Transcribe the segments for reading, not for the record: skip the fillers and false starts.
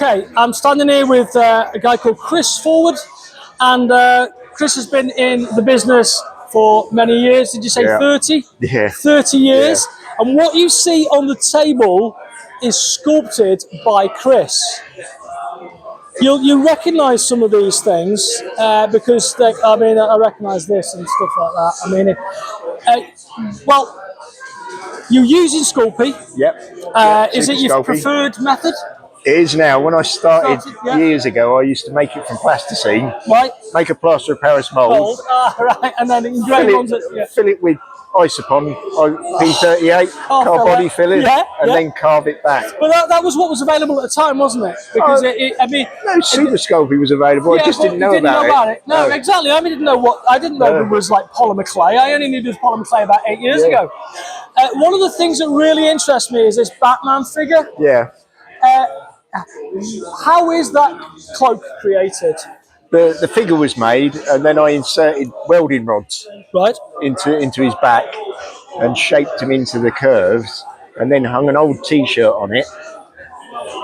Okay, I'm standing here with a guy called Chris Forward, and Chris has been in the business for many years. Did you say 30? Yeah. 30 years. Yeah. And what you see on the table is sculpted by Chris. You'll recognise some of these things because I recognise this and stuff like that. I mean, well, you're using Sculpting. Yep. Is it your preferred method? It is now. When I started years ago, I used to make it from plasticine. Right. Make a plaster of Paris mould. Right, and then engrave onto it. Fill it with isopon, P38, car body filling, and then carve it back. But that was what was available at the time, wasn't it? Because no, Super Sculpting was available. I just didn't know about it. No, exactly. I didn't know there was like polymer clay. I only knew there was polymer clay about 8 years ago. One of the things that really interests me is this Batman figure. Yeah. How is that cloak created? The figure was made, and then I inserted welding rods into his back and shaped him into the curves, and then hung an old T-shirt on it,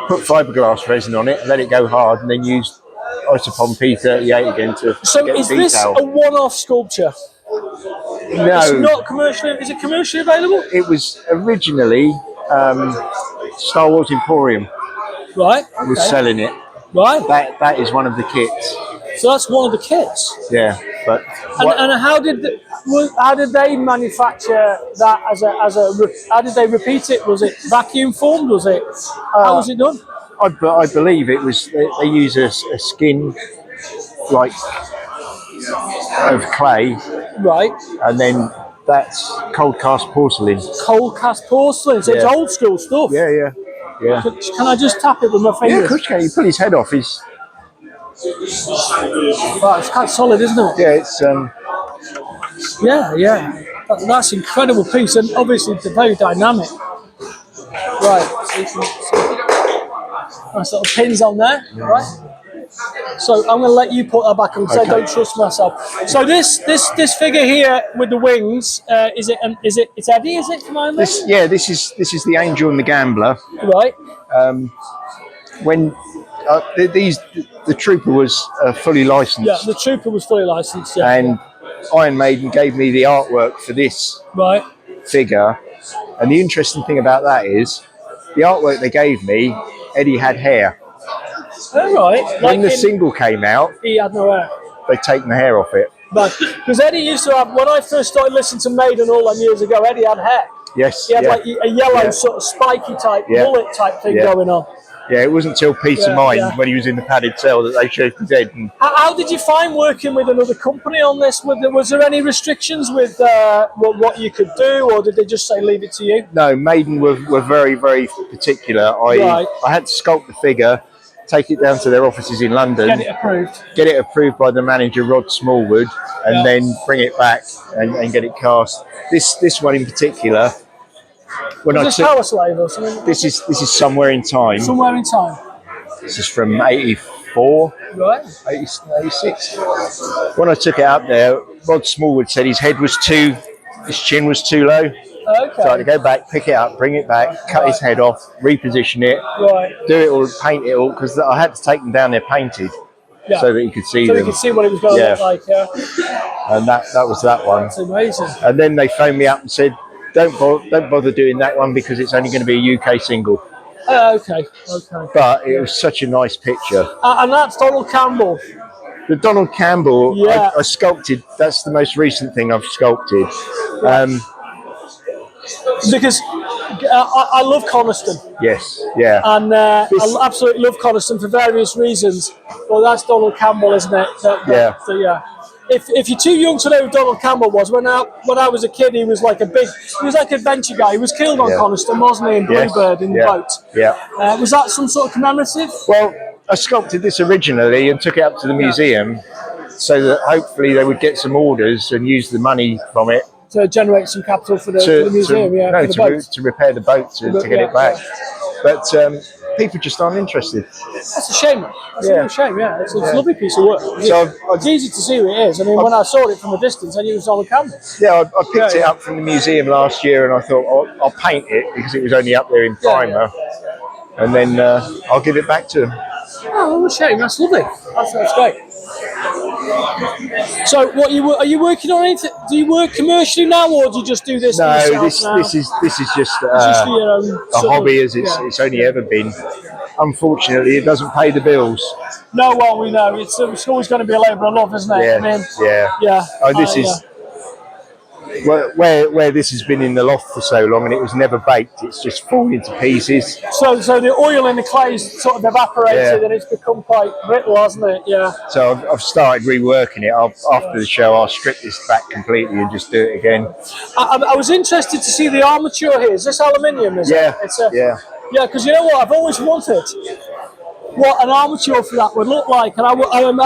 put fiberglass resin on it, let it go hard, and then used isopon P38 again to So get is the this detail. a one-off sculpture? No. It's not commercially. Is it commercially available? It was originally Star Wars Emporium. Right. Okay. Was selling it. Right. That is one of the kits. So that's one of the kits. Yeah, but and how did they manufacture that how did they repeat it? Was it vacuum formed? Was it how was it done? I believe it was. They use a skin like of clay, right? And then that's cold cast porcelain. Cold cast porcelain. So it's old school stuff. Yeah. Can I just tap it with my fingers? Yeah, of course you can. You pull his head off. Wow, it's quite solid, isn't it? Yeah, it's Yeah. That's an incredible piece, and obviously it's very dynamic. Right. Nice little pins on there, right? So I'm going to let you put that back on because I don't trust myself. So this figure here with the wings, it's Eddie, is it? This is the Angel and the Gambler. Right. When the Trooper was fully licensed. Yeah, the Trooper was fully licensed. Yeah. And Iron Maiden gave me the artwork for this figure. And the interesting thing about that is the artwork they gave me, Eddie had hair. Oh, right. When the single came out, he had no hair. They'd taken the hair off it. Right. Because Eddie used to have, when I first started listening to Maiden all them years ago, Eddie had hair. Yes. He had like a yellow sort of spiky type, mullet type thing going on. Yeah, it wasn't till Peace of Mind when he was in the padded cell that they shaved the head. How did you find working with another company on this? Was there any restrictions with what you could do, or did they just say leave it to you? No, Maiden were very, very particular. I had to sculpt the figure, take it down to their offices in London, get it approved by the manager Rod Smallwood, and then bring it back and get it cast. This one in particular. When is this Power Slave or something? This is Somewhere in Time. Somewhere in Time. This is from 84. Right. 86. When I took it up there, Rod Smallwood said his chin was too low. Okay. So I had to go back, pick it up, bring it back, cut his head off, reposition it, do it all, paint it all, because I had to take them down there painted so that you could see them. So you could see what it was going to look like, And that was that one. That's amazing. And then they phoned me up and said, don't bother doing that one because it's only going to be a UK single. Okay. But it was such a nice picture. And that's Donald Campbell. The Donald Campbell, I sculpted. That's the most recent thing I've sculpted. Because I love Coniston. Yes, yeah. And I absolutely love Coniston for various reasons. Well, that's Donald Campbell, isn't it? Yeah. If you're too young to know who Donald Campbell was, when I was a kid, he was like an adventure guy. He was killed on Coniston, wasn't he, in Bluebird in the boat? Yeah. Was that some sort of commemorative? Well, I sculpted this originally and took it up to the museum so that hopefully they would get some orders and use the money from it to generate some capital for the museum, to repair the boat to get it back. But people just aren't interested. That's a shame. That's a real shame. Yeah, it's a lovely piece of work. It's easy to see who it is. I mean, when I saw it from a distance, I knew it was Donald Campbell. Yeah, I picked it up from the museum last year, and I thought I'll paint it because it was only up there in primer, and then I'll give it back to him. Oh, what a shame. That's lovely. That's great. So, what are you working on anything? Do you work commercially now, or do you just do this? No, now? this is just It's just for your own a hobby, as it's only ever been. Unfortunately, it doesn't pay the bills. No, well, we know it's always going to be a labour of love, isn't it? Yeah, I mean, yeah. Oh, this is where this has been in the loft for so long, and it was never baked. It's just falling to pieces. So the oil in the clay's sort of evaporated, and it's become quite brittle, hasn't it? Yeah. So I've started reworking it. After the show, I'll strip this back completely and just do it again. I was interested to see the armature here. Is this aluminium? Yeah. Yeah, because you know what? I've always wanted what an armature for that would look like, and I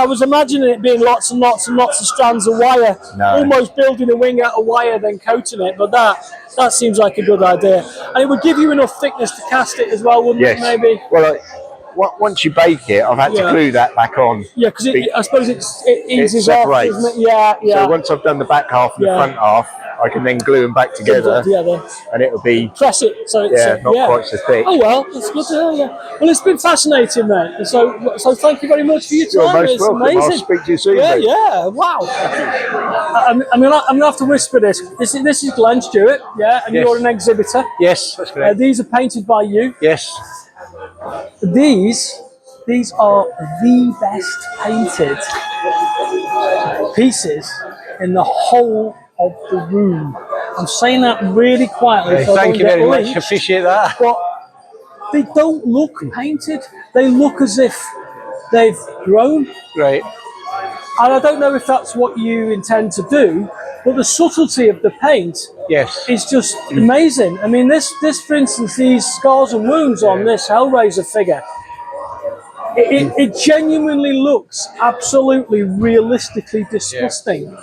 was imagining it being lots and lots and lots of strands of wire, almost building a wing out of wire, then coating it. But that seems like a good idea, and it would give you enough thickness to cast it as well, wouldn't it? Maybe. Well, once you bake it, I've had to glue that back on. Yeah, because I suppose it eases off, doesn't it? Yeah. So once I've done the back half and the front half, I can then glue them back together, and it'll be press it so it's not quite so thick. Oh well, that's good to hear. Yeah. Well, it's been fascinating, mate. So thank you very much for your time. You're most it's welcome. amazing. I'll speak to you soon. Yeah, mate. yeah. Wow. I'm gonna have to whisper this. This is Glenn Stewart. Yeah, and you're an exhibitor. Yes, that's correct. These are painted by you. Yes. These are the best painted pieces in the whole of the room. I'm saying that really quietly. So thank you very much. Appreciate that. But they don't look painted. They look as if they've grown. Right. And I don't know if that's what you intend to do, but the subtlety of the paint is just amazing. I mean, this for instance, these scars and wounds on this Hellraiser figure, it genuinely looks absolutely realistically disgusting.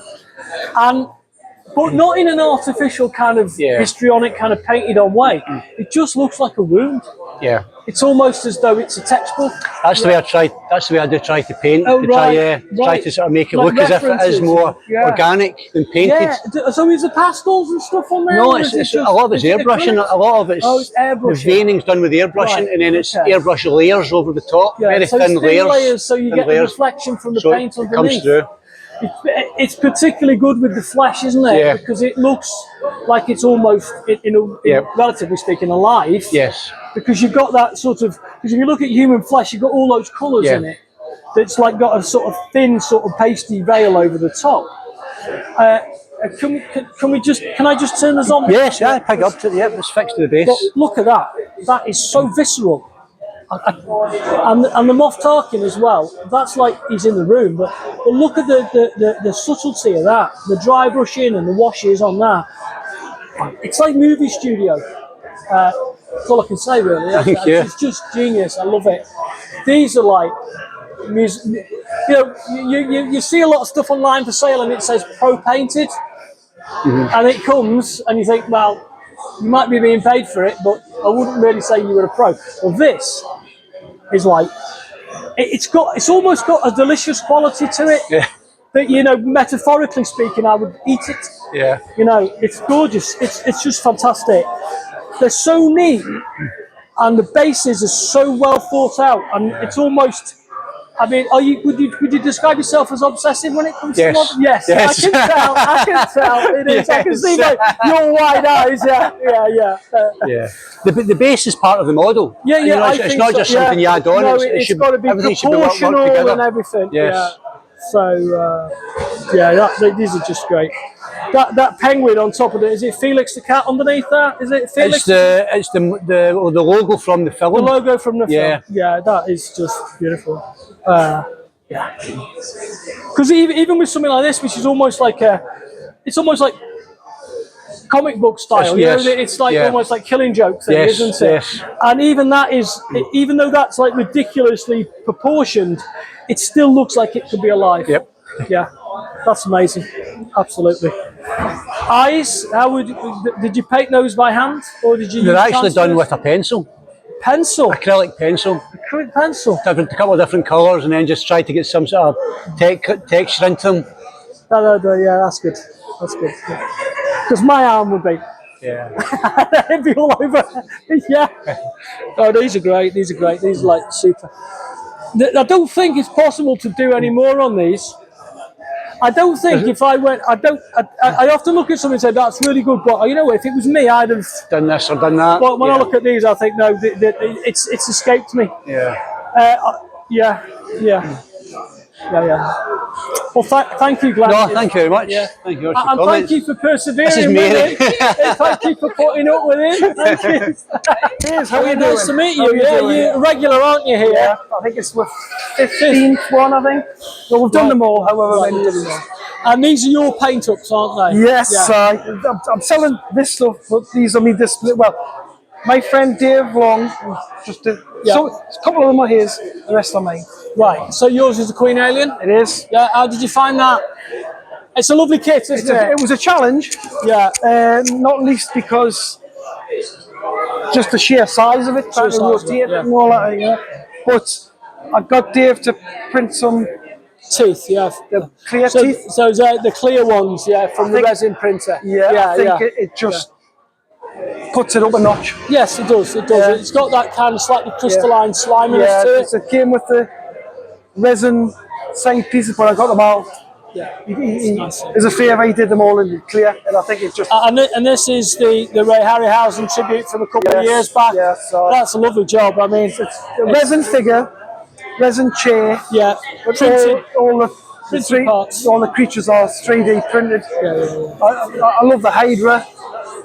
But not in an artificial kind of histrionic kind of painted on way. It just looks like a wound. Yeah. It's almost as though it's a textbook. That's the way I try. That's the way I do try to paint. Oh, Try to sort of make it like look as if it is more organic than painted. Yeah. So is the pastels and stuff on there? No, it's a lot of it's airbrushing. A lot of it's airbrushing. The veining's done with airbrushing, and then it's airbrush layers over the top, very thin layers. So you get the reflection from the paint underneath. It comes through. It's particularly good with the flesh, isn't it? Yeah. Because it looks like it's almost, relatively speaking, alive. Yes. Because you've got that sort of, because if you look at human flesh, you've got all those colours in it. That's like got a sort of thin, sort of pasty veil over the top. Can I just turn this on? Yes, pick up to it's fixed to the base. But look at that. That is so visceral. And the Moff Tarkin as well. That's like he's in the room, but look at the subtlety of that. The dry brushing and the washes on that. It's like movie studio. That's all I can say really. It's just genius. I love it. These are like music. You see a lot of stuff online for sale and it says pro painted, and it comes and you think, well, you might be being paid for it, but I wouldn't really say you were a pro. Well, this is like it's almost got a delicious quality to it. Yeah. That metaphorically speaking, I would eat it. Yeah. It's gorgeous. It's just fantastic. They're so neat, and the bases are so well thought out, and it's almost. I mean, would you describe yourself as obsessive when it comes to modern? Yes. I can tell. It is. I can see your wide eyes. Yeah. The base is part of the model. Yeah. It's not just something you add on. No, it's got to be proportional and everything. Yes. Yeah. So, these are just great. That penguin on top of it, is it Felix the cat underneath that? Is it Felix? It's the logo from the film. The logo from the film. Yeah, that is just beautiful. Because even with something like this, which is almost like it's almost like comic book style. It's like almost like Killing Joke thing, isn't it? Yes. And even that is, even though that's like ridiculously proportioned, it still looks like it could be alive. Yep. Yeah, that's amazing. Absolutely. Eyes? Did you paint those by hand, or did you? They're actually done with a pencil. Pencil. Acrylic pencil. Acrylic pencil. A couple of different colours, and then just try to get some sort of texture into them. Yeah, that's good. That's good. Because my arm would be. Yeah. It'd be all over. Yeah. Oh, these are great. These are like super. I don't think it's possible to do any more on these. I don't think if I went, I often look at something and say, that's really good, but you know, if it was me, I'd have done this or done that. But when I look at these, I think, no, it's escaped me. Yeah. Yeah. Well, thank you, Glenn. No, thank you very much. Yeah. Thank you. And thank you for persevering. This is Mary. Thank you for putting up with it. Thank you. Cheers, how are you doing? Nice to meet you. You're a regular, aren't you, here? Yeah, I think it's the 15th one, I think. Well, we've done them all, however many. And these are your paint ups, aren't they? Yes, I'm selling this stuff, but these are me display. Well, my friend Dave Long just did. So a couple of them are his, the rest are mine. Right. So yours is the Queen Alien? It is. Yeah. How did you find that? It's a lovely kit, isn't it? It was a challenge. Yeah. Not least because just the sheer size of it, trying to rotate it and all that. Yeah. But I got Dave to print some teeth, the clear teeth. So the clear ones, from the resin printer. Yeah, I think it just puts it up a notch. Yes, it does. It does. Yeah. It's got that kind of slightly crystalline sliminess to it. It came with the resin side pieces, but I got them all. Yeah, as a favour, he did them all in clear, and I think it's just. And this is the Ray Harryhausen tribute from a couple of years back. Yeah, so that's a lovely job. I mean, it's a resin figure, resin chair. Yeah, printed all the parts. All the creatures are 3D printed. I love the Hydra.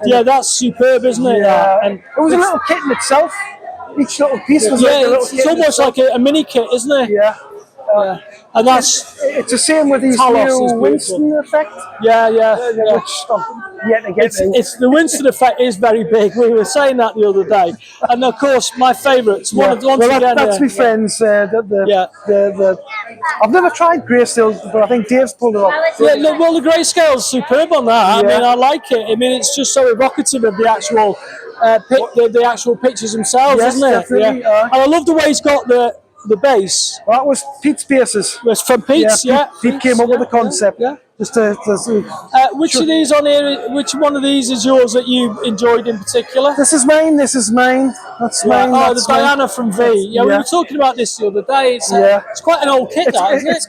Yeah, that's superb, isn't it? Yeah, and it was a little kit in itself. Each little piece was like a little kit. It's almost like a mini kit, isn't it? Yeah. And it's the same with these new Winston effect. Which I'm yet to get it's the Winston effect is very big. We were saying that the other day, and of course my favourites. That's my friends. I've never tried grayscale, but I think Dave's pulled it off. Yeah, well the grayscale's superb on that. I mean, I like it. I mean, it's just so evocative of the actual the actual pictures themselves, isn't it? Definitely, and I love the way he's got the base. Well, that was Pete's bases. It was from Pete's, Pete came up with the concept. Just which of these on here? Which one of these is yours that you enjoyed in particular? This is mine. This is mine. That's mine. Oh, the Diana from V. Yeah, we were talking about this the other day. It's quite an old kit, isn't it?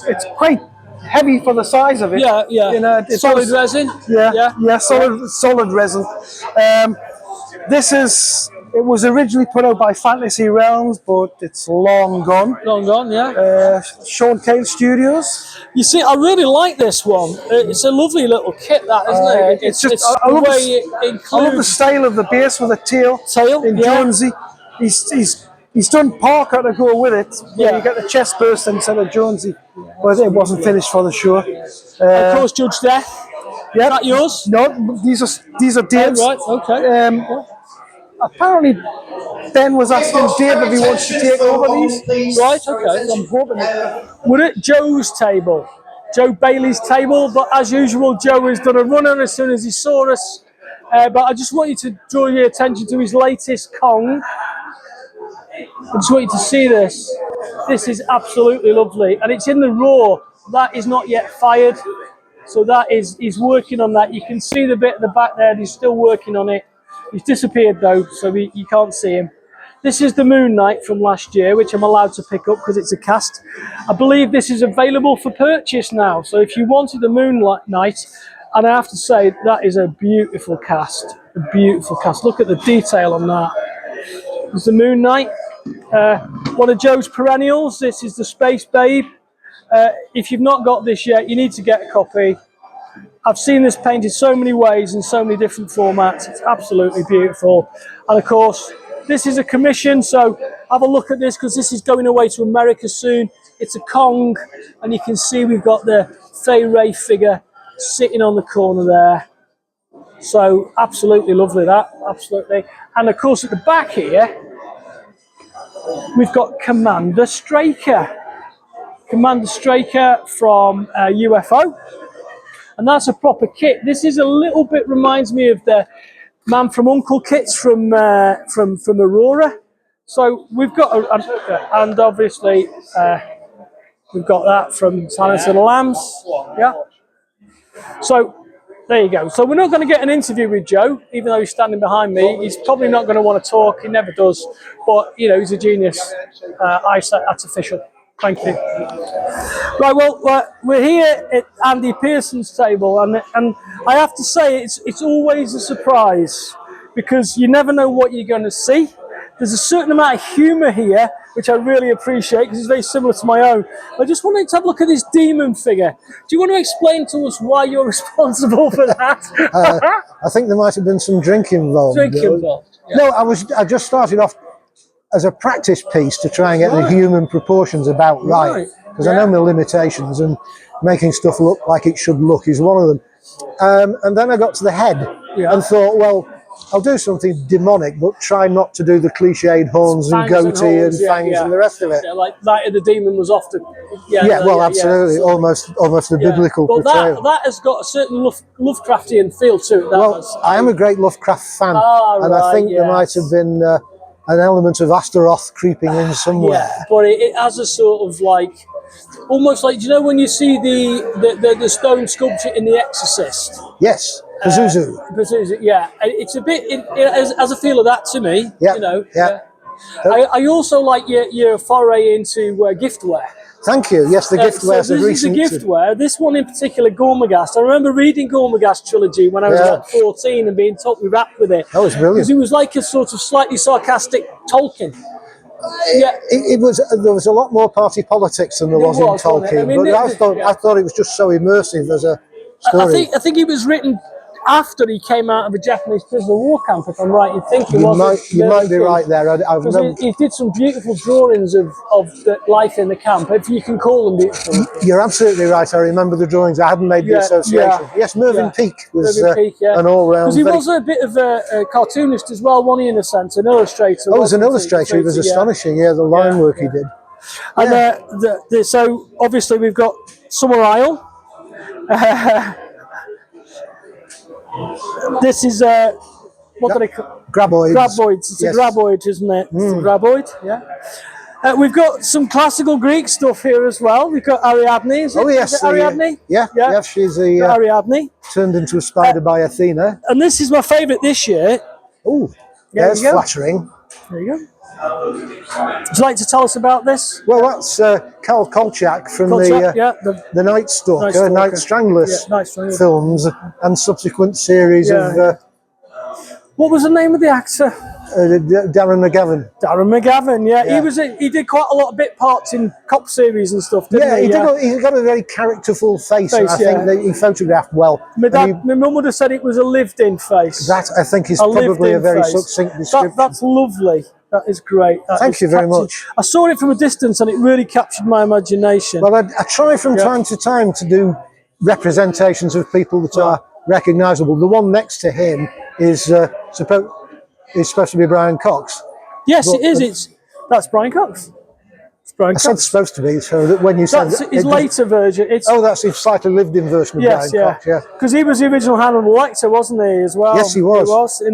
It's quite heavy for the size of it. Yeah. Solid resin. Yeah. Solid resin. It was originally put out by Fantasy Realms, but it's long gone. Long gone, yeah. Sean Cale Studios. You see, I really like this one. It's a lovely little kit, that, isn't it? I love the style of the base with a tail in Jonesy. He's done Parker to go with it. You get the chest burst instead of Jonesy, but it wasn't finished for the show. Of course, Judge Death. Yeah, is that yours? No, these are Dave's. Oh, right, okay. Apparently, Ben was asking Dave if he wants to take over these. Right, okay. I'm hoping we're at Joe's table, Joe Bailey's table, but as usual, Joe has done a runner as soon as he saw us. But I just want you to draw your attention to his latest Kong. I just want you to see this. This is absolutely lovely, and it's in the raw. That is not yet fired, so that he's working on that. You can see the bit at the back there. He's still working on it. He's disappeared though, so you can't see him. This is the Moon Knight from last year, which I'm allowed to pick up because it's a cast. I believe this is available for purchase now. So if you wanted the Moon Knight, and I have to say, that is a beautiful cast. A beautiful cast. Look at the detail on that. There's the Moon Knight. One of Joe's perennials. This is the Space Babe. If you've not got this yet, you need to get a copy. I've seen this painted so many ways in so many different formats. It's absolutely beautiful. And of course, this is a commission, so have a look at this because this is going away to America soon. It's a Kong, and you can see we've got the Fay Ray figure sitting on the corner there. So absolutely lovely, that, absolutely. And of course, at the back here, we've got Commander Straker. Commander Straker from UFO. And that's a proper kit. This is a little bit reminds me of the Man from Ukgk kits from Aurora. So we've got, and obviously we've got that from Silence of the Lambs. Yeah. So There you go. So we're not going to get an interview with Joe, even though he's standing behind me. He's probably not going to want to talk. He never does. But, you know, he's a genius. That's official. Thank you. Right, well, we're here at Andy Pearson's table, and I have to say it's always a surprise because you never know what you're going to see. There's a certain amount of humour here, which I really appreciate because it's very similar to my own. I just wanted to have a look at this demon figure. Do you want to explain to us why you're responsible for that? I think there might have been some drink involved. Drink involved. Yeah. No, I just started off as a practice piece to try and get the human proportions about right. Because I know my limitations, and making stuff look like it should look is one of them. And then I got to the head and thought, well, I'll do something demonic, but try not to do the cliched horns and goatee and fangs and the rest of it. Yeah, like Night of the Demon was often. Absolutely, almost a biblical portrayal. That has got a certain Lovecraftian feel to it. I am a great Lovecraft fan, and I think there might have been an element of Astaroth creeping in somewhere. Yeah, but it has a sort of like, almost like, do you know when you see the stone sculpture in The Exorcist? Yes. Pazuzu. Yeah. It's a bit, it has a feel of that to me. Yeah. You know. Yeah. I also like your foray into giftware. Thank you. Yes, the giftware is a recent. This is the giftware. This one in particular, Gormagast. I remember reading Gormagast trilogy when I was about 14 and being taught we rapped with it. That was brilliant. Because it was like a sort of slightly sarcastic Tolkien. It was. There was a lot more party politics than there was in Tolkien. I mean, but I thought it was just so immersive as a story. I think it was written after he came out of a Japanese prisoner of war camp, if I'm right in thinking. You might be right there. He did some beautiful drawings of the life in the camp, if you can call them beautiful. You're absolutely right. I remember the drawings. I hadn't made the association. Yes, Mervyn Peake was an all-round. Because he was a bit of a cartoonist as well, wasn't he, in a sense, an illustrator. Oh, as an illustrator, he was astonishing. Yeah, the line work he did. And so obviously we've got Summer Isle. This is what do they call graboids? Graboids. It's a graboid, isn't it? It's a graboid. Yeah. We've got some classical Greek stuff here as well. We've got Ariadne. Is it Ariadne? Yeah. She's Ariadne turned into a spider by Athena. And this is my favourite this year. Oh, there's flattering. There you go. Would you like to tell us about this? Well, that's Karl Kolchak from the Night Stalker, Night Stranglers films and subsequent series of... what was the name of the actor? Darren McGavin. Darren McGavin, yeah. He did quite a lot of bit parts in cop series and stuff, didn't he? He's got a very characterful face and I think that he photographed well. My mum would have said it was a lived-in face. That, I think, is probably a very succinct description. That's lovely. That is great. Thank you very much. I saw it from a distance and it really captured my imagination. Well, I try from time to time to do representations of people that are recognisable. The one next to him is supposed to be Brian Cox. Yes, it is. That's Brian Cox. It's Brian Cox. I said supposed to be, so that when you said... That's his later version. That's his slightly lived-in version of Brian Cox, yeah. Because he was the original Hannibal Lecter, wasn't he, as well? Yes, he was. He was. Was it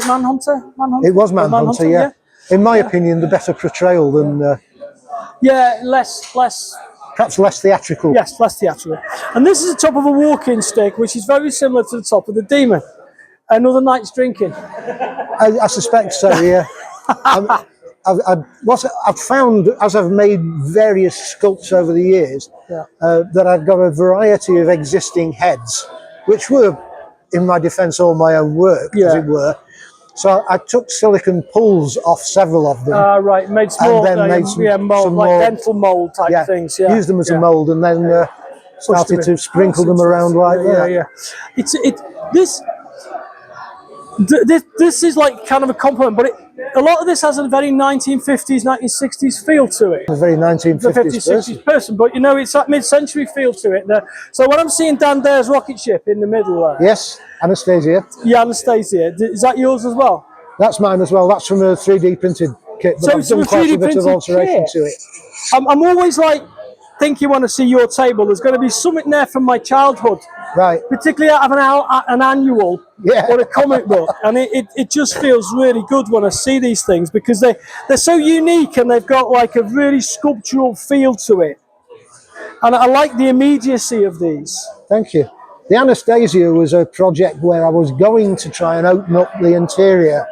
Manhunter? It was Manhunter, yeah. In my opinion, the better portrayal than... less... Perhaps less theatrical. Yes, less theatrical. And this is the top of a walking stick, which is very similar to the top of the demon. Another night's drinking. I suspect so, yeah. I've found, as I've made various sculpts over the years, that I've got a variety of existing heads, which were, in my defence, all my own work, as it were. So I took silicon pulls off several of them. Right, made small, and then made some mold, like more, dental mold type things. Yeah, used them as a mould, and then started to sprinkle them around like that. This is like kind of a compliment, but a lot of this has a very 1950s, 1960s feel to it. A very 1950s 60s person, but you know, it's that mid-century feel to it. So when I'm seeing Dan Dare's rocket ship in the middle there. Yes, Anastasia. Yeah, Anastasia. Is that yours as well? That's mine as well. That's from a 3D printed kit, but I've done quite a bit of alteration to it. I'm always like thinking when I see your table, there's going to be something there from my childhood. Right. Particularly out of an annual or a comic book. And it just feels really good when I see these things because they're so unique and they've got like a really sculptural feel to it. And I like the immediacy of these. Thank you. The Anastasia was a project where I was going to try and open up the interior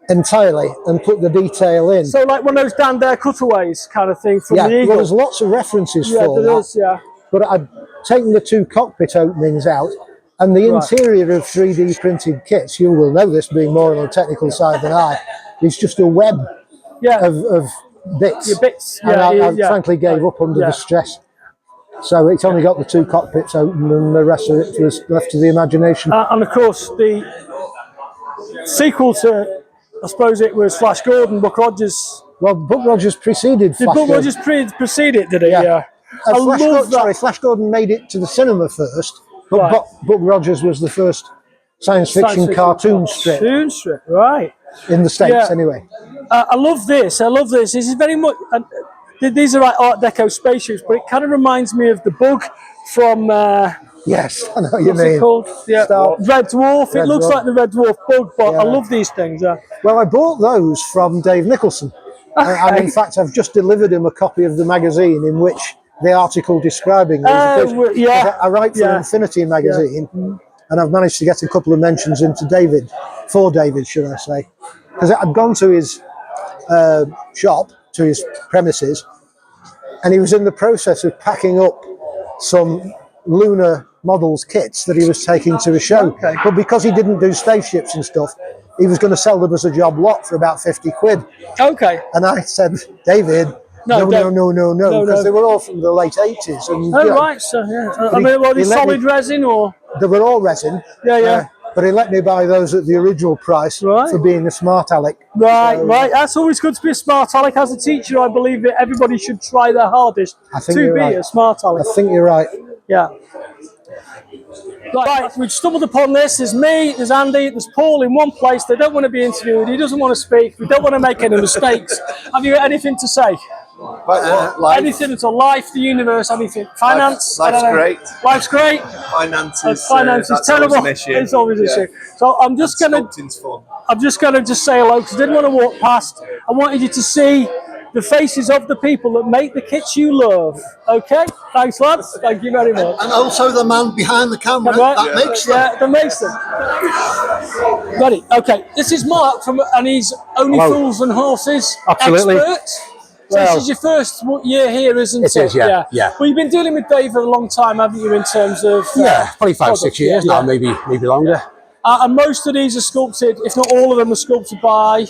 entirely and put the detail in. So like one of those Dan Dare cutaways kind of thing from the Eagle. Well, there's lots of references for there that. is, yeah. But I'd taken the 2 cockpit openings out, and the interior of 3D printed kits, you will know this being more on the technical side than I, is just a web of bits. Your bits. And I frankly gave up under the stress. So it's only got the 2 cockpits open, and the rest of it was left to the imagination. And of course, the sequel to, I suppose it was Flash Gordon, Buck Rogers. Well, Buck Rogers preceded Flash Gordon. Buck Rogers preceded, did he? Yeah. Flash Gordon made it to the cinema first, but Buck Rogers was the first science fiction cartoon strip. Cartoon strip, right. In the States, anyway. I love this. This is very much... these are like Art Deco spaceships, but it kind of reminds me of the Bug from... yes, I know what you mean. What's it called? Yeah. Red Dwarf. It looks like the Red Dwarf Bug, but I love these things. Well, I bought those from Dave Nicholson. And in fact, I've just delivered him a copy of the magazine in which the article describing these. I write for Infinity magazine, and I've managed to get a couple of mentions into David, for David, should I say. Because I'd gone to his shop, to his premises, and he was in the process of packing up some lunar models kits that he was taking to a show. But because he didn't do spaceships and stuff, he was going to sell them as a job lot for about 50 quid. Okay. And I said, David, no, because they were all from the late 80s. And, right, so I mean, were they solid resin or? They were all resin. Yeah. But he let me buy those at the original price for being a smart aleck. Right. That's always good to be a smart aleck. As a teacher, I believe that everybody should try their hardest to be a smart aleck. I think you're right. Yeah. Right, we've stumbled upon this. There's me, there's Andy, there's Paul in one place. They don't want to be interviewed. He doesn't want to speak. We don't want to make any mistakes. Have you got anything to say? Anything at all? Life, the universe, anything? Finance? Life's great. Life's great. Finance is terrible. Always an issue. It's always an issue. So I'm just going to just say hello because I didn't want to walk past. I wanted you to see the faces of the people that make the kits you love. Okay? Thanks, lads. Thank you very much. And also the man behind the camera that makes them. Yeah, that makes them. Ready? Okay. This is Mark and he's Only Fools and Horses expert. So this is your first year here, isn't it? It is, yeah. Well, you've been dealing with Dave for a long time, haven't you, in terms of... probably 5, 6 years now, maybe longer. And most of these are sculpted, if not all of them are sculpted by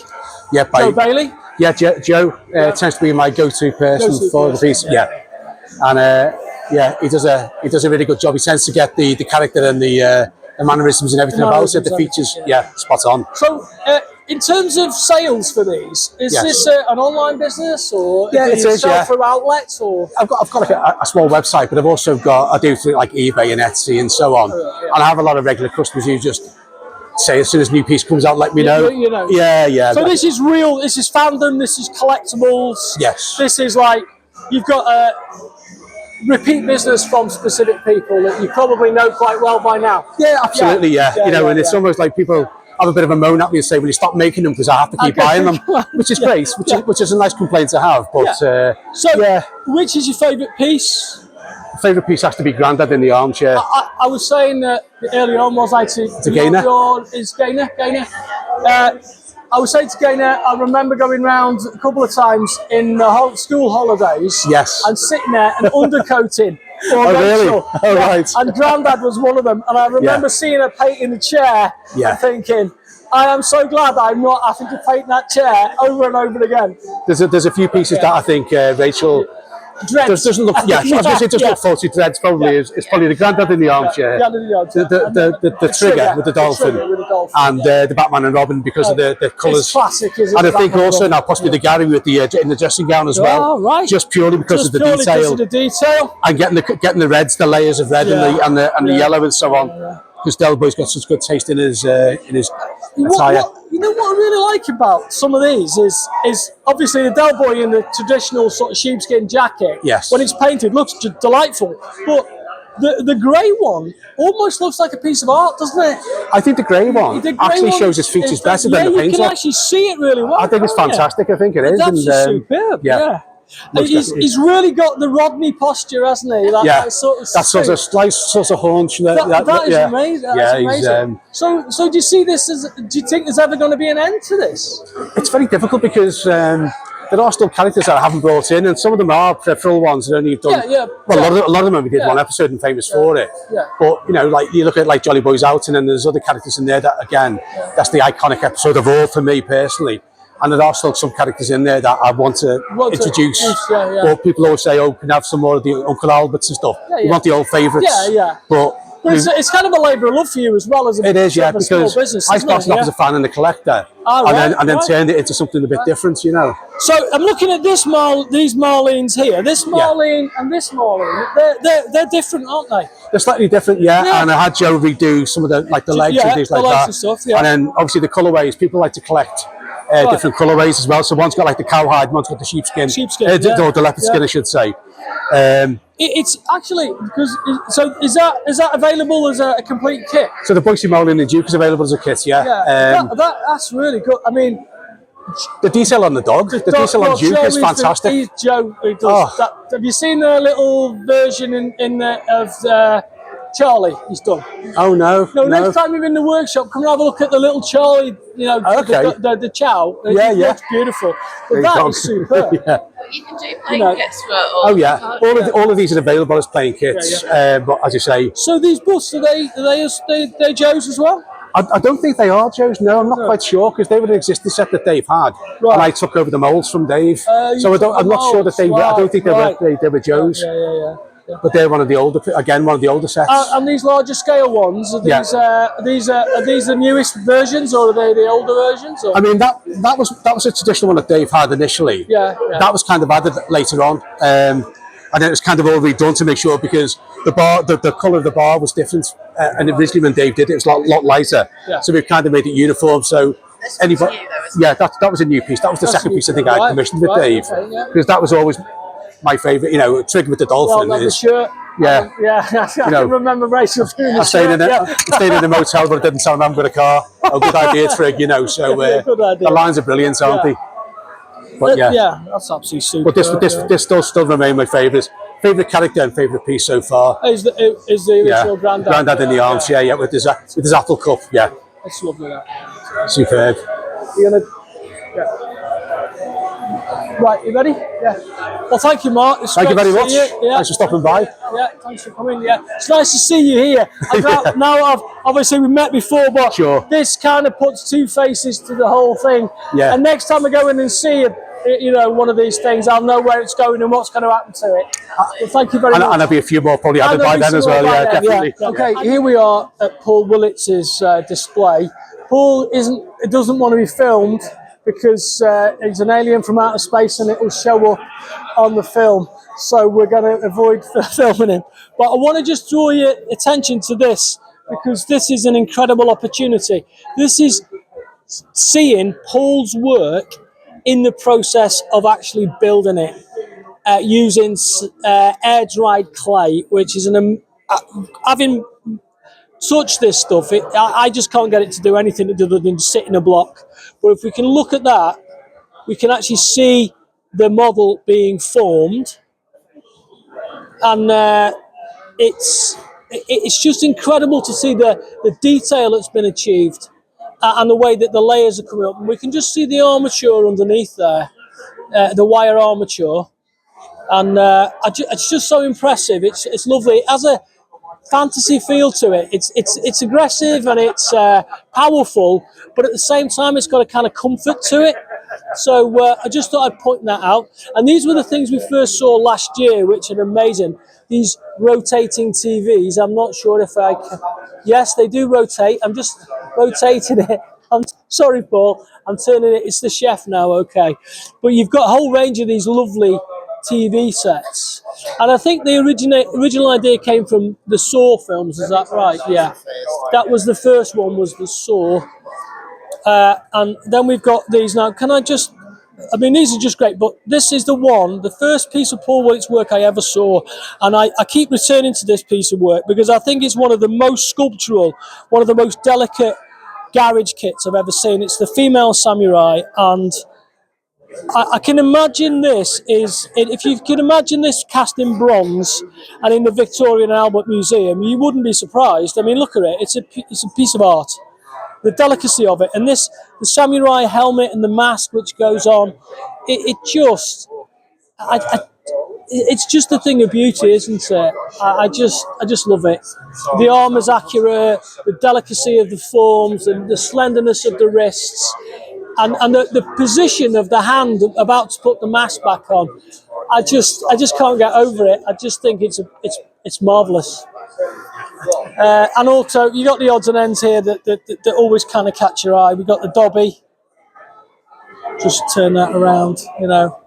Joe Bailey. Yeah, Joe tends to be my go-to person for the piece. Yeah. And he does a really good job. He tends to get the character and the mannerisms and everything about it, the features, spot on. So, in terms of sales for these, is this an online business or do you sell through outlets? Or I've got like a small website, but I do through like eBay and Etsy and so on. And I have a lot of regular customers who just say as soon as a new piece comes out, let me know. You know. Yeah. So this is real. This is fandom. This is collectibles. Yes. This is like you've got a repeat business from specific people that you probably know quite well by now. Yeah, absolutely. Yeah. And it's almost like people have a bit of a moan at me and say, "Will you stop making them because I have to keep buying them," which is great, which is a nice complaint to have. But which is your favourite piece? Favourite piece has to be Grandad in the armchair. I was saying earlier on, was I to Gaynor? Is Gaynor? I was saying to Gaynor, I remember going round a couple of times in school holidays. Yes. And sitting there and undercoating. Really? Oh, right. And Grandad was one of them. And I remember seeing her painting the chair and thinking, I am so glad I'm not having to paint that chair over and over again. There's a few pieces that I think Rachel doesn't look. Yeah, I was going to say just look faulty. Dreads probably is. It's probably the Grandad in the armchair. The trigger with the dolphin, and the Batman and Robin because of the colours. It's classic, isn't it? And I think also now possibly the Gary with the in the dressing gown as well. Oh, right. Just purely because of the detail. And getting the reds, the layers of red and the yellow and so on. Because Del Boy's got such good taste in his attire. You know what I really like about some of these is obviously the Del Boy in the traditional sort of sheepskin jacket. Yes. When it's painted, looks delightful, but the grey one almost looks like a piece of art, doesn't it? I think the grey one actually shows his features better than the painter. You can actually see it really well. I think it's fantastic. I think it is. It's superb. Yeah. He's really got the Rodney posture, hasn't he? That sort of nice sort of haunch. That is amazing. That's amazing. So do you see this as? Do you think there's ever going to be an end to this? It's very difficult because there are still characters that I haven't brought in, and some of them are peripheral ones that only have done. A lot of them only did one episode and famous for it. Yeah. But like you look at like Jolly Boy's Out, and then there's other characters in there that again, that's the iconic episode of all for me personally. And there are still some characters in there that I want to introduce. But people always say, "Oh, can I have some more of the Uncle Alberts and stuff?" We want the old favourites. But it's kind of a labour of love for you as well as it is, because business, I started off as a fan and a collector, and then turned it into something a bit different, So I'm looking at these Marlines here. This Marline and this Marline, they're different, aren't they? They're slightly different, and I had Joe redo some of the legs and things like that. And stuff, and then obviously the colourways. People like to collect different colourways as well. So one's got like the cowhide, one's got the sheepskin, or the leopard skin, I should say. It's actually because is that available as a complete kit? So the Bugsy Marlin and Duke is available as a kit, that's really good. I mean, the detail on the dog, the detail on Duke is fantastic. Joe does that. Have you seen the little version of Charlie? He's done. Oh no! Next time you're in the workshop, come and have a look at the little Charlie. The chow. It looks beautiful. But that is superb. You can do playing kits for all. All of these are available as playing kits. But as you say, so these busts are they Joe's as well? I don't think they are Joe's. No, I'm not quite sure because they were an existing set that Dave had, and I took over the molds from Dave. So I'm not sure that they. I don't think they were Joe's. But they're one of the older sets. And these larger scale ones, are these the newest versions, or are they the older versions? Or? I mean, that was a traditional one that Dave had initially. That was kind of added later on, and then it was kind of all redone to make sure because the colour of the bar was different. And originally when Dave did it, it was a lot lighter. So we've kind of made it uniform. So anybody, that was a new piece. That was the second piece I think I commissioned with Dave because that was always my favourite, Trigger with the dolphin. The shirt. I can remember Rachel doing I stayed in a motel, but I didn't tell them I'm with a car. Oh, good idea, Trig, So the lines are brilliant, aren't they? But that's absolutely super. But this still remain my favourite character and favourite piece so far. Is the original Grandad in the arms, with his apple cup, That's lovely. That. Superb. You're gonna. Right, you ready? Yeah. Well, thank you, Mark. Thank you very much. Thanks for stopping by. Yeah, thanks for coming. Yeah, it's nice to see you here. Now, obviously we met before, but this kind of puts two faces to the whole thing. Yeah. And next time I go in and see one of these things, I'll know where it's going and what's going to happen to it. Well, thank you very much. And there'll be a few more probably added by then as well. Yeah, definitely. Yeah. Okay, here we are at Paul Willitz's display. Paul doesn't want to be filmed because he's an alien from outer space and it will show up on the film. So we're going to avoid filming him. But I want to just draw your attention to this because this is an incredible opportunity. This is seeing Paul's work in the process of actually building it using air-dried clay, which is having touched this stuff, I just can't get it to do anything other than sit in a block. But if we can look at that, we can actually see the model being formed, and it's just incredible to see the detail that's been achieved and the way that the layers are coming up. And we can just see the armature underneath there, the wire armature, and it's just so impressive. It's lovely. It has a fantasy feel to it. It's aggressive and it's powerful, but at the same time it's got a kind of comfort to it. So I just thought I'd point that out. And these were the things we first saw last year, which are amazing. These rotating TVs. I'm not sure if I can. Yes, they do rotate. I'm just rotating it. I'm sorry, Paul. I'm turning it. It's the chef now. Okay, but you've got a whole range of these lovely TV sets, and I think the original idea came from the Saw films. Is that right? Yeah, that was the first one. Was the Saw, and then we've got these now. Can I just? I mean, these are just great, but this is the first piece of Paul Willitz's work I ever saw, and I keep returning to this piece of work because I think it's one of the most sculptural, one of the most delicate garage kits I've ever seen. It's the female samurai, and I can imagine this is, if you can imagine this cast in bronze and in the Victoria and Albert Museum, you wouldn't be surprised. I mean, look at it. It's a piece of art. The delicacy of it, and the samurai helmet and the mask which goes on, it's just a thing of beauty, isn't it? I just love it. The armour's accurate, the delicacy of the forms, and the slenderness of the wrists, and the position of the hand about to put the mask back on. I just can't get over it. I just think it's marvellous. And also, you got the odds and ends here that always kind of catch your eye. We got the Dobby. Just turn that around, you know.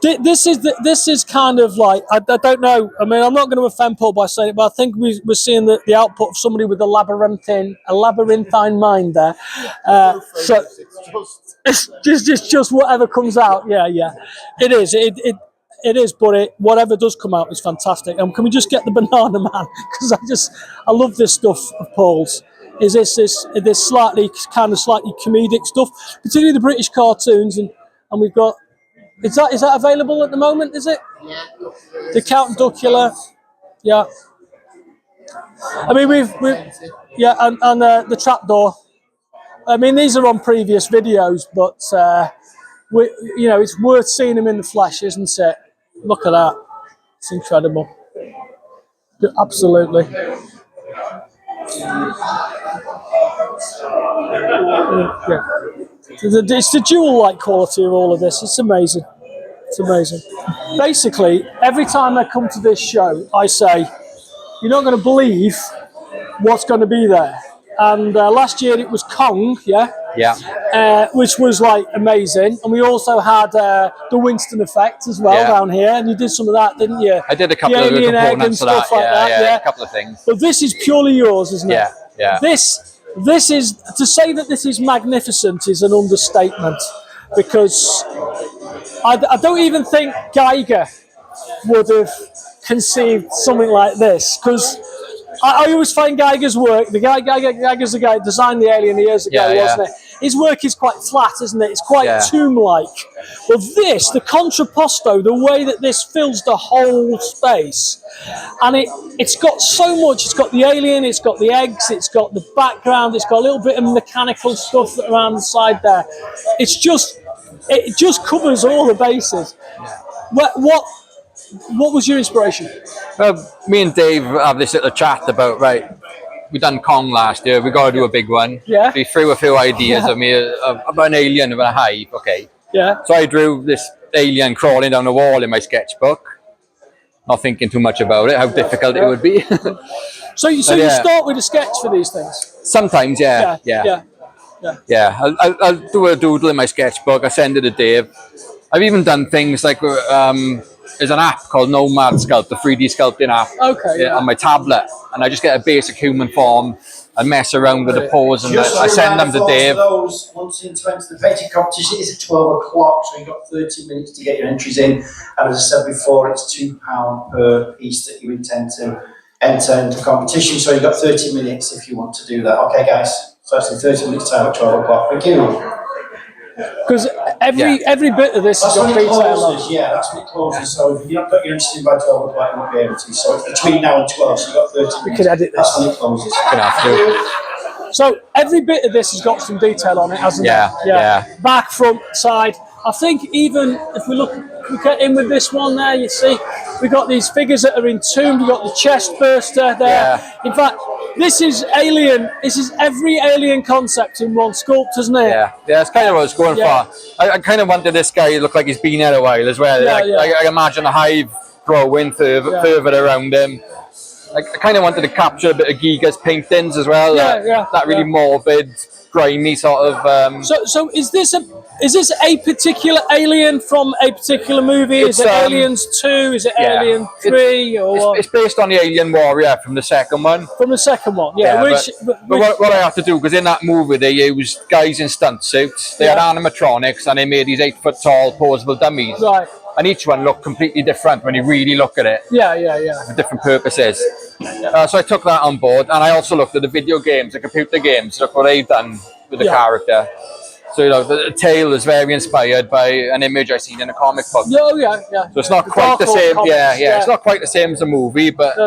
This is kind of like, I don't know. I mean, I'm not going to offend Paul by saying it, but I think we're seeing the output of somebody with a labyrinthine mind there. So it's just whatever comes out. Yeah, it is. It is, but whatever does come out is fantastic. And can we just get the Banana Man? Because I love this stuff of Paul's. Is this slightly comedic stuff, particularly the British cartoons, and we've got. Is that available at the moment? Is it? Yeah. The Count Duckula. Yeah. I mean and the trapdoor. I mean, these are on previous videos, but it's worth seeing them in the flesh, isn't it? Look at that. It's incredible. Absolutely. Yeah. It's the jewel-like quality of all of this. It's amazing. It's amazing. Basically, every time I come to this show, I say, you're not going to believe what's going to be there. And last year it was Kong, which was like amazing. And we also had the Winston effect as well down here. And you did some of that, didn't you? I did a couple of components of that. Yeah, a couple of things. But this is purely yours, isn't it? Yeah. This is, to say that this is magnificent is an understatement, because I don't even think Geiger would have conceived something like this, because I always find Geiger's work, Geiger's the guy who designed the Alien years ago, wasn't it? His work is quite flat, isn't it? It's quite tomb-like. Well, this, the contrapposto, the way that this fills the whole space, and it's got so much. It's got the alien, it's got the eggs, it's got the background, it's got a little bit of mechanical stuff around the side there. It just covers all the bases. What was your inspiration? Me and Dave have this little chat about, we done Kong last year, we got to do a big one. Yeah. We threw a few ideas at me about an alien of a hive, okay. Yeah. So I drew this alien crawling down the wall in my sketchbook, not thinking too much about it, how difficult it would be. So you start with a sketch for these things? Sometimes, yeah. I'll do a doodle in my sketchbook, I send it to Dave. I've even done things like, there's an app called Nomad Sculpt, the 3D sculpting app, on my tablet, and I just get a basic human form and mess around with the pose, and I send them to Dave. Those, once into the painting competition, is at 12 o'clock, so you've got 30 minutes to get your entries in, and as I said before, it's £2 per piece that you intend to enter into competition, so you've got 30 minutes if you want to do that. Okay, guys, so that's 30 minutes time at 12 o'clock. Thank you. Because every bit of this has got detail on. That's when it closes. So if you're not putting your interest in by 12 o'clock, you won't be able to. So it's between now and 12, so you've got 30 minutes. We could edit this. That's when it closes. So every bit of this has got some detail on it, hasn't it? Yeah. Back, front, side. I think even if we get in with this one there, you see, we've got these figures that are entombed. We've got the chest burster there. Yeah. In fact, this is Alien. This is every Alien concept in one sculpt, isn't it? Yeah, that's kind of what I was going for. I kind of wanted this guy to look like he's been here a while as well. I imagine a hive growing further around him. I kind of wanted to capture a bit of Giga's paintings as well. That really morbid, grimy sort of. So is this a particular Alien from a particular movie? Is it Aliens 2? Is it Alien 3? It's based on the Alien Warrior from the second one. From the second one, But what I have to do, because in that movie they used guys in stunt suits, they had animatronics, and they made these 8 foot tall posable dummies. Right. And each one looked completely different when you really look at it. Yeah. For different purposes. So I took that on board, and I also looked at the video games, the computer games, look what they've done with the character. So the tail is very inspired by an image I seen in a comic book. Oh yeah, yeah. So it's not quite the same. Yeah. It's not quite the same as a movie, but,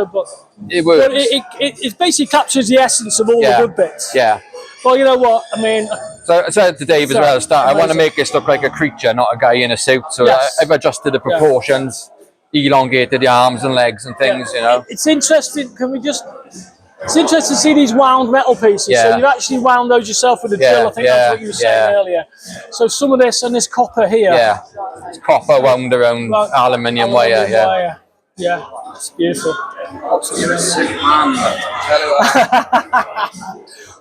it works. But it basically captures the essence of all the good bits. Yeah. Well, you know what? I mean, so I said to Dave as well. I want to make this look like a creature, not a guy in a suit. So I've adjusted the proportions, elongated the arms and legs and things. It's interesting. It's interesting to see these wound metal pieces. Yeah. So you've actually wound those yourself with a drill. I think that's what you were saying earlier. So some of this and this copper here. Yeah, it's copper wound around aluminium wire. Yeah, it's beautiful.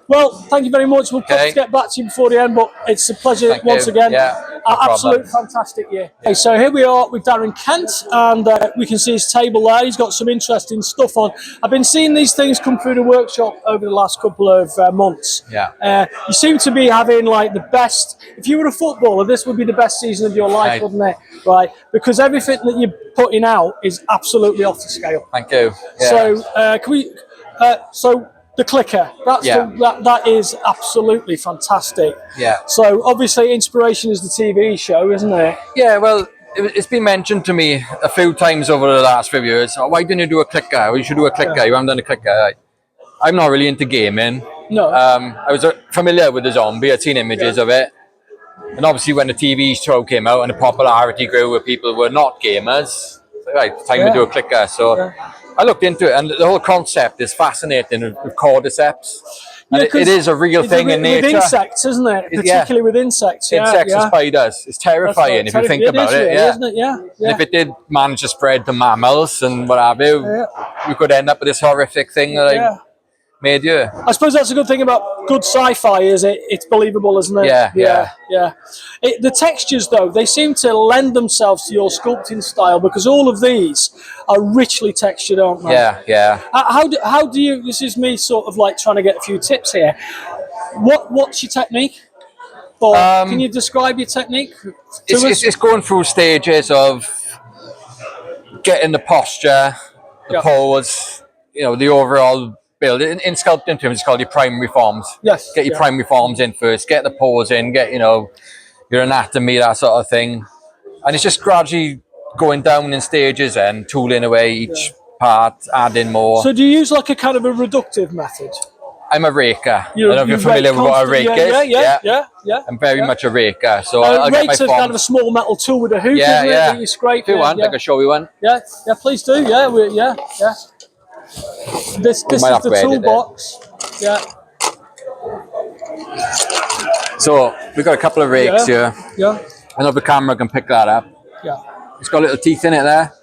Well, thank you very much. We'll have to get back to you before the end, but it's a pleasure once again. Yeah, absolute fantastic year. Okay, so here we are with Darren Kent, and we can see his table there. He's got some interesting stuff on. I've been seeing these things come through the workshop over the last couple of months. Yeah. You seem to be having like the best. If you were a footballer, this would be the best season of your life, wouldn't it? Right, because everything that you're putting out is absolutely off the scale. Thank you. Yeah. So can we? So. The clicker, that is absolutely fantastic. Yeah. So obviously inspiration is the TV show, isn't it? Yeah, well, it's been mentioned to me a few times over the last few years. Oh, why didn't you do a clicker? Well, you should do a clicker. You haven't done a clicker. I'm not really into gaming. No. I was familiar with the zombie. I'd seen images of it. And obviously when the TV show came out and the popularity grew where people were not gamers, it's like, right, time to do a clicker. So I looked into it, and the whole concept is fascinating with cordyceps. And it is a real thing in nature. With insects, isn't it? Particularly with insects. Insects and spiders. It's terrifying if you think about it. Isn't it? Yeah. And if it did manage to spread to mammals and what have you, we could end up with this horrific thing that I made you. I suppose that's a good thing about good sci-fi, is it's believable, isn't it? Yeah. The textures, though, they seem to lend themselves to your sculpting style, because all of these are richly textured, aren't they? Yeah. How do you? This is me sort of like trying to get a few tips here. What's your technique? Or can you describe your technique? It's going through stages of getting the posture, the pose, the overall build. In sculpting terms, it's called your primary forms. Yes. Get your primary forms in first, get the pose in, get, your anatomy, that sort of thing. And it's just gradually going down in stages and tooling away each part, adding more. So do you use like a kind of a reductive method? I'm a raker. I don't know if you're familiar with what a rake is. Yeah. I'm very much a raker. So I'll get my rake's kind of a small metal tool with a hoop, isn't it? That you scrape. If you want, I can show you one. Yeah, please do. Yeah. This is the toolbox. Yeah. So we've got a couple of rakes here. Yeah. I don't know if the camera can pick that up. Yeah. It's got little teeth in it there.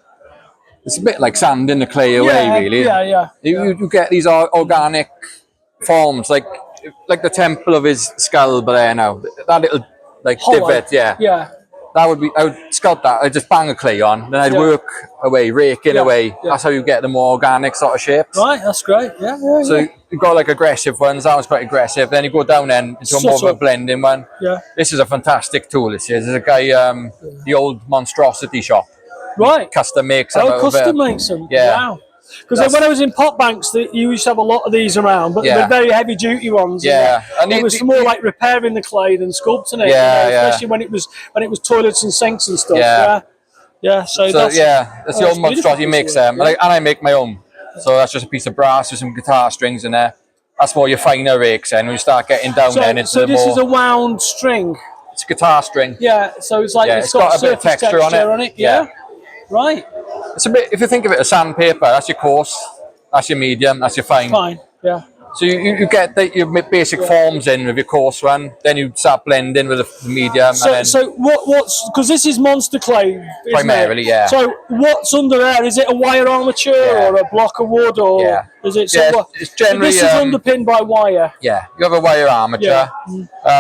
It's a bit like sanding the clay away, really. Yeah. You get these organic forms, like the temple of his skull, but there now. That little divot, Yeah. I would sculpt that. I'd just bang a clay on, then I'd work away, raking away. Yeah. That's how you get the more organic sort of shapes. Right, that's great. Yeah. So you've got like aggressive ones. That one's quite aggressive. Then you go down then into more of a blending one. Yeah. This is a fantastic tool. This is. There's a guy, the old monstrosity shop. Right. Custom makes them. Custom makes them. Yeah. Wow. Because when I was in pot banks, you used to have a lot of these around, but they're very heavy duty ones. Yeah, and it was more like repairing the clay than sculpting it. Especially when it was toilets and sinks and stuff. Yeah. So that's the old monstrosity makes them, and I make my own. So that's just a piece of brass with some guitar strings in there. That's more your finer rakes, and when you start getting down then into the more. So this is a wound string. It's a guitar string. Yeah. So it's like it's got a bit of texture on it. Yeah. Right. It's a bit. If you think of it as sandpaper, that's your coarse, that's your medium, that's your fine. Fine. Yeah. So you get your basic forms in with your coarse one, then you start blending with the medium. So what's because this is monster clay primarily, it? So what's under there? Is it a wire armature or a block of wood, or is it? It's generally. So this is underpinned by wire. Yeah, you have a wire armature.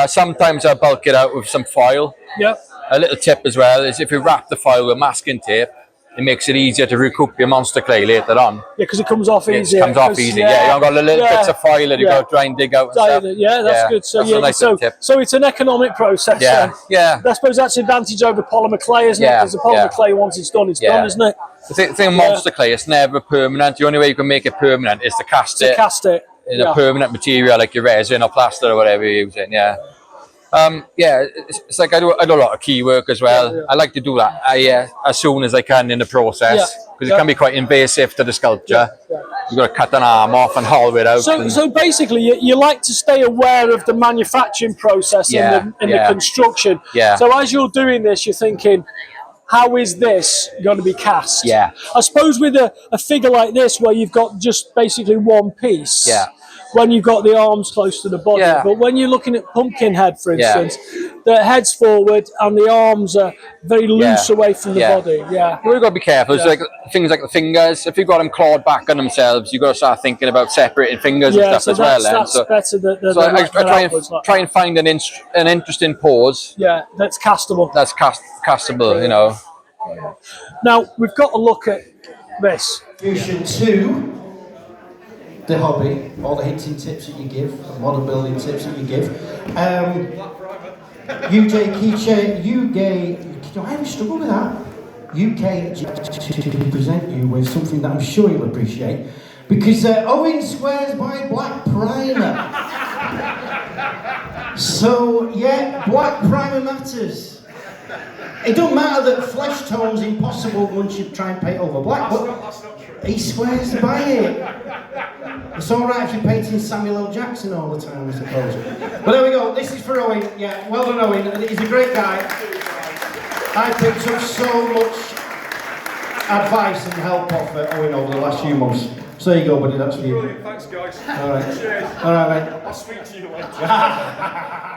Sometimes I bulk it out with some foil. Yeah. A little tip as well is if you wrap the foil with masking tape, it makes it easier to recoup your monster clay later on. Yeah, because it comes off easier. It comes off easy. Yeah, you've got little bits of foil that you got to try and dig out and stuff. Yeah, that's good. So that's a nice tip. So it's an economic process. Yeah. I suppose that's the advantage over polymer clay, isn't it? Because the polymer clay, once it's done, done, isn't it? The thing with monster clay, it's never permanent. The only way you can make it permanent is to cast it. In a permanent material like your resin or plaster or whatever you're using. Yeah. Yeah, it's like I do a lot of key work as well. I like to do that as soon as I can in the process because it can be quite invasive to the sculpture. You've got to cut an arm off and hollow it out. So basically, you like to stay aware of the manufacturing process and the construction. Yeah. So as you're doing this, you're thinking, how is this going to be cast? Yeah. I suppose with a figure like this, where you've got just basically one piece. Yeah. When you've got the arms close to the body. Yeah. But when you're looking at Pumpkinhead, for instance, the head's forward and the arms are very loose away from the body. Yeah. We've got to be careful. It's like things like the fingers. If you've got them clawed back on themselves, you've got to start thinking about separating fingers and stuff as well. That's better than I try and find an interesting pose. Yeah, that's castable. That's castable, you know. Now, we've got to look at this. Contribution to the hobby, all the hinting tips that you give, the model building tips that you give. I always struggle with that. UK to present you with something that I'm sure you'll appreciate, because Owen swears by black primer. So yeah, black primer matters. It don't matter that flesh tone's impossible once you try and paint over black, but he swears by it. It's alright if you're painting Samuel L. Jackson all the time, I suppose. But there we go, this is for Owen. Yeah, well done, Owen. He's a great guy. I picked up so much advice and help off Owen over the last few months. So there you go, buddy, that's for you. Thanks, guys. Alright. Cheers. Alright, mate. I'll speak to you later.